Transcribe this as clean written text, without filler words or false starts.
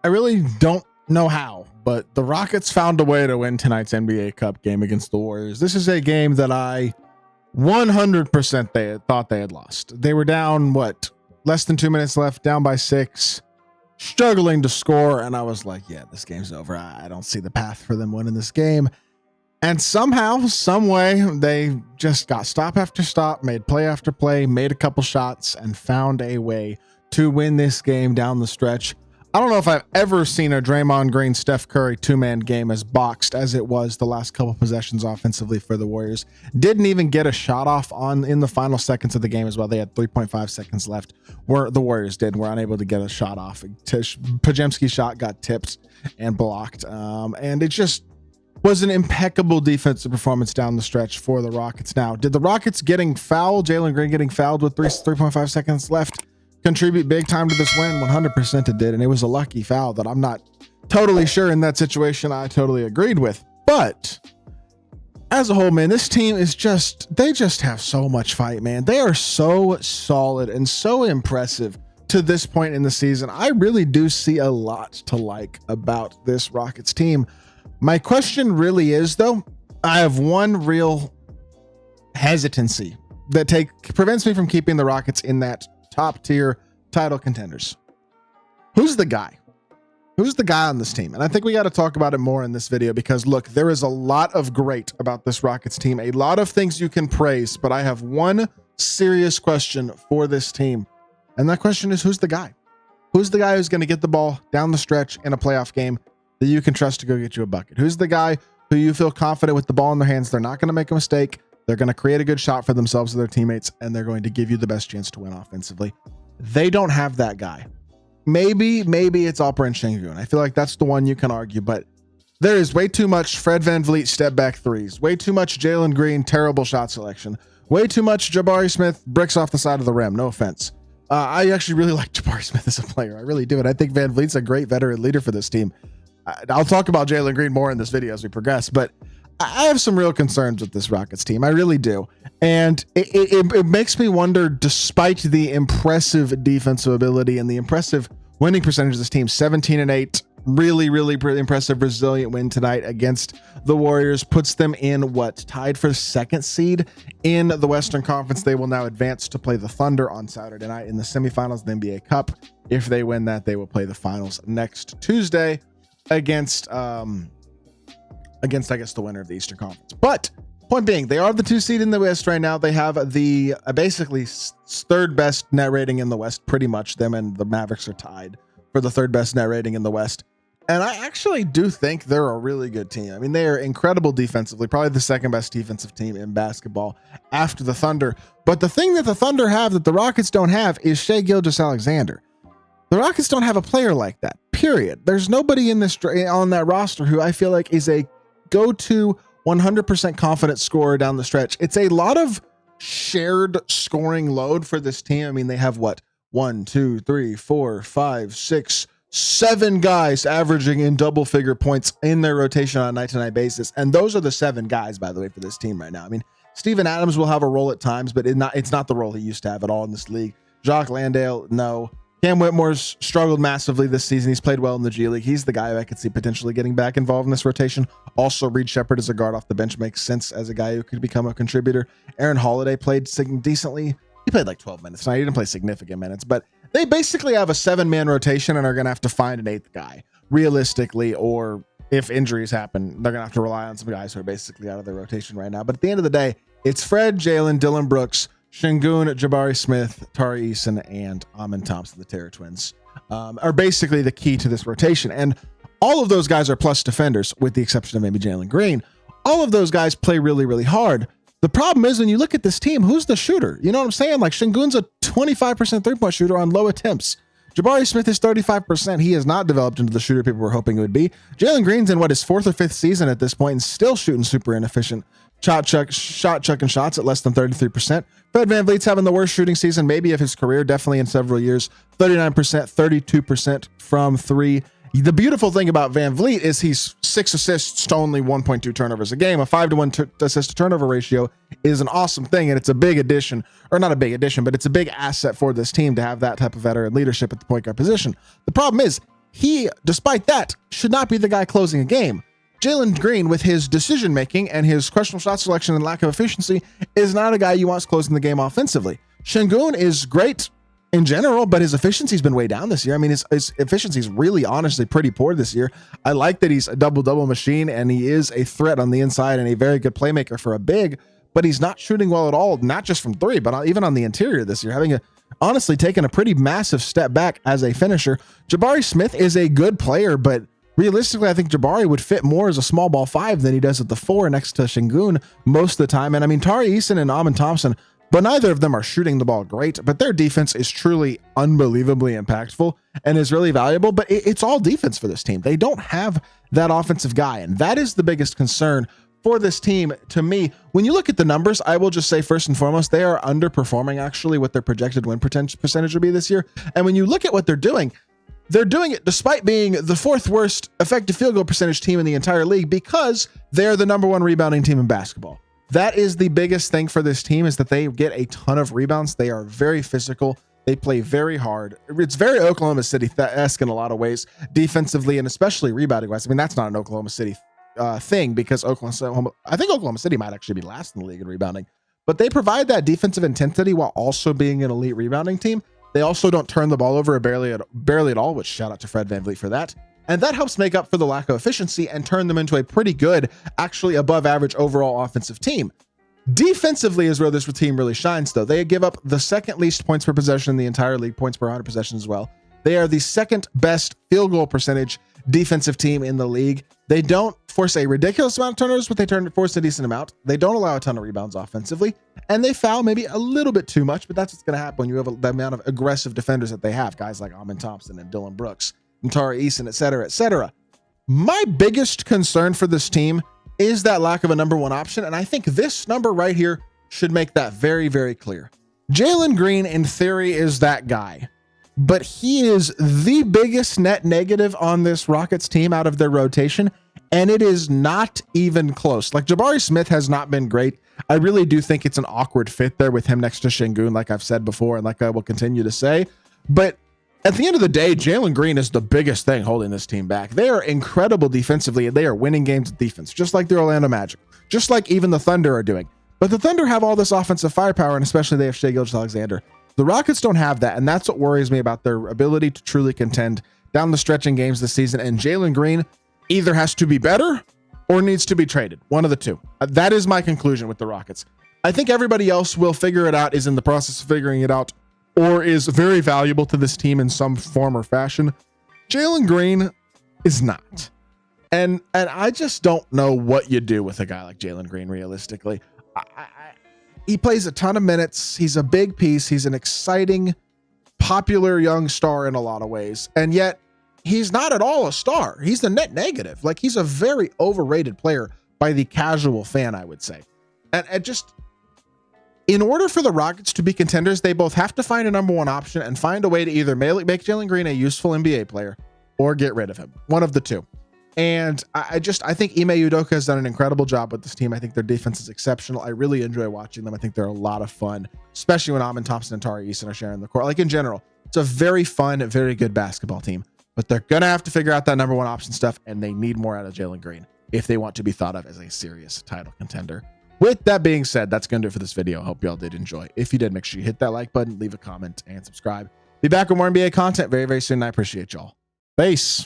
I really don't know how, but the Rockets found a way to win tonight's NBA Cup game against the Warriors. This is a game that I 100% thought they had lost. They were down, less than 2 minutes left, down by 6, struggling to score. And I was like, yeah, this game's over. I don't see the path for them winning this game. And somehow, some way, they just got stop after stop, made play after play, made a couple shots, and found a way to win this game down the stretch. I don't know if I've ever seen a Draymond Green, Steph Curry two-man game as boxed as it was the last couple possessions offensively for the Warriors. Didn't even get a shot off in the final seconds of the game as well. They had 3.5 seconds left. Where the Warriors were unable to get a shot off. Podziemski's shot got tipped and blocked, and it just was an impeccable defensive performance down the stretch for the Rockets. Now, did the Rockets getting fouled, Jalen Green getting fouled with 3.5 seconds left, contribute big time to this win? 100% it did, and it was a lucky foul that I'm not totally sure in that situation I totally agreed with. But as a whole, man, this team is they just have so much fight, man. They are so solid and so impressive to this point in the season. I really do see a lot to like about this Rockets team. My question really is, though, I have one real hesitancy that prevents me from keeping the Rockets in that top tier title contenders. Who's the guy? Who's the guy on this team? And I think we got to talk about it more in this video because, look, there is a lot of great about this Rockets team, a lot of things you can praise, but I have one serious question for this team. And that question is, who's the guy? Who's the guy who's going to get the ball down the stretch in a playoff game that you can trust to go get you a bucket? Who's the guy who you feel confident with the ball in their hands? They're not going to make a mistake. They're going to create a good shot for themselves and their teammates, and they're going to give you the best chance to win offensively. They don't have that guy. Maybe it's Alperen Sengun. I feel like that's the one you can argue, but there is way too much Fred VanVleet step back threes, way too much Jalen Green terrible shot selection, way too much Jabari Smith bricks off the side of the rim. No offense. I actually really like Jabari Smith as a player. I really do, and I think VanVleet's a great veteran leader for this team. I'll talk about Jalen Green more in this video as we progress, but I have some real concerns with this Rockets team. I really do. And it makes me wonder, despite the impressive defensive ability and the impressive winning percentage of this team, 17-8, really impressive, resilient win tonight against the Warriors, puts them in tied for second seed in the Western Conference. They will now advance to play the Thunder on Saturday night in the semifinals of the NBA Cup. If they win that, they will play the finals next Tuesday against I guess the winner of the Eastern Conference. But point being, they are the 2 seed in the West right now. They have the basically third best net rating in the West. Pretty much them and the Mavericks are tied for the third best net rating in the West. And I actually do think they're a really good team. I mean, they are incredible defensively, probably the second best defensive team in basketball after the Thunder. But the thing that the Thunder have that the Rockets don't have is Shai Gilgeous-Alexander. The Rockets don't have a player like that, period. There's nobody on that roster who I feel like is a go-to 100% confident scorer down the stretch. It's a lot of shared scoring load for this team. I mean, they have 1, 2, 3, 4, 5, 6, 7 guys averaging in double figure points in their rotation on a night-to-night basis. And those are the 7 guys, by the way, for this team right now. I mean, Steven Adams will have a role at times, but it's not the role he used to have at all in this league. Jock Landale, no. Cam Whitmore's struggled massively this season. He's played well in the G League. He's the guy who I could see potentially getting back involved in this rotation. Also, Reed Shepherd as a guard off the bench makes sense as a guy who could become a contributor. Aaron Holiday played decently. He played 12 minutes. Now, he didn't play significant minutes, but they basically have a 7-man rotation and are going to have to find an 8th guy realistically, or if injuries happen, they're going to have to rely on some guys who are basically out of their rotation right now. But at the end of the day, it's Fred, Jalen, Dylan Brooks, Sengun, Jabari Smith, Tari Eason, and Amen Thompson, the Terror Twins, are basically the key to this rotation. And all of those guys are plus defenders, with the exception of maybe Jalen Green. All of those guys play really hard. The problem is when you look at this team, who's the shooter? You know what I'm saying? Sengun's a 25% three-point shooter on low attempts. Jabari Smith is 35%. He has not developed into the shooter people were hoping it would be. Jalen Green's in his 4th or 5th season at this point and still shooting super inefficient. Shot chucking shots at less than 33%. Fred VanVleet's having the worst shooting season maybe of his career, definitely in several years. 39%, 32% from 3. The beautiful thing about VanVleet is he's 6 assists to only 1.2 turnovers a game. A 5-to-1 assist to turnover ratio is an awesome thing, and it's a big addition, or not a big addition, but it's a big asset for this team to have that type of veteran leadership at the point guard position. The problem is he, despite that, should not be the guy closing a game. Jalen Green, with his decision making and his questionable shot selection and lack of efficiency, is not a guy you want closing the game offensively. Sengun is great in general, but his efficiency's been way down this year. I mean, his efficiency is really honestly pretty poor this year. I like that he's a double-double machine and he is a threat on the inside and a very good playmaker for a big, but he's not shooting well at all, not just from three, but even on the interior this year, having honestly taken a pretty massive step back as a finisher. Jabari Smith is a good player, but realistically, I think Jabari would fit more as a small ball 5 than he does at the 4 next to Sengun most of the time. And I mean, Tari Eason and Amin Thompson, but neither of them are shooting the ball great, but their defense is truly unbelievably impactful and is really valuable. But it's all defense for this team. They don't have that offensive guy, and that is the biggest concern for this team to me. When you look at the numbers, I will just say first and foremost, they are underperforming actually what their projected win percentage will be this year. And when you look at what they're doing it despite being the 4th worst effective field goal percentage team in the entire league, because they're the #1 rebounding team in basketball. That is the biggest thing for this team, is that they get a ton of rebounds. They are very physical. They play very hard. It's very Oklahoma City-esque in a lot of ways, defensively and especially rebounding wise. I mean, that's not an Oklahoma City thing, because I think Oklahoma City might actually be last in the league in rebounding, but they provide that defensive intensity while also being an elite rebounding team. They also don't turn the ball over barely at all, which shout out to Fred VanVleet for that. And that helps make up for the lack of efficiency and turn them into a pretty good, actually above average overall offensive team. Defensively is where this team really shines, though. They give up the 2nd least points per possession in the entire league, points per 100 possessions as well. They are the 2nd best field goal percentage defensive team in the league. They don't force a ridiculous amount of turnovers, but they force a decent amount. They don't allow a ton of rebounds offensively, and they foul maybe a little bit too much, but that's what's going to happen when you have the amount of aggressive defenders that they have, guys like Amin Thompson and Dylan Brooks and Tari Eason, et cetera, et cetera. My biggest concern for this team is that lack of a #1 option, and I think this number right here should make that very, very clear. Jalen Green, in theory, is that guy, but he is the biggest net negative on this Rockets team out of their rotation, and it is not even close. Like, Jabari Smith has not been great. I really do think it's an awkward fit there with him next to Sengun, like I've said before, and like I will continue to say. But at the end of the day, Jalen Green is the biggest thing holding this team back. They are incredible defensively, and they are winning games with defense, just like the Orlando Magic, just like even the Thunder are doing. But the Thunder have all this offensive firepower, and especially they have Shai Gilgeous-Alexander. The Rockets don't have that, and that's what worries me about their ability to truly contend down the stretch in games this season. And Jalen Green either has to be better or needs to be traded. One of the two. That is my conclusion with the Rockets. I think everybody else will figure it out, is in the process of figuring it out, or is very valuable to this team in some form or fashion. Jalen Green is not. And I just don't know what you do with a guy like Jalen Green, realistically. He plays a ton of minutes. He's a big piece. He's an exciting, popular young star in a lot of ways. And yet, he's not at all a star. He's the net negative. Like, he's a very overrated player by the casual fan, I would say. And just, in order for the Rockets to be contenders, they both have to find a #1 option and find a way to either make Jalen Green a useful NBA player or get rid of him. One of the two. And I think Ime Udoka has done an incredible job with this team. I think their defense is exceptional. I really enjoy watching them. I think they're a lot of fun, especially when Amin Thompson and Tari Eason are sharing the court. Like, in general, it's a very fun, very good basketball team. But they're going to have to figure out that #1 option stuff, and they need more out of Jalen Green if they want to be thought of as a serious title contender. With that being said, that's going to do it for this video. I hope y'all did enjoy. If you did, make sure you hit that like button, leave a comment, and subscribe. Be back with more NBA content very, very soon. I appreciate y'all. Peace.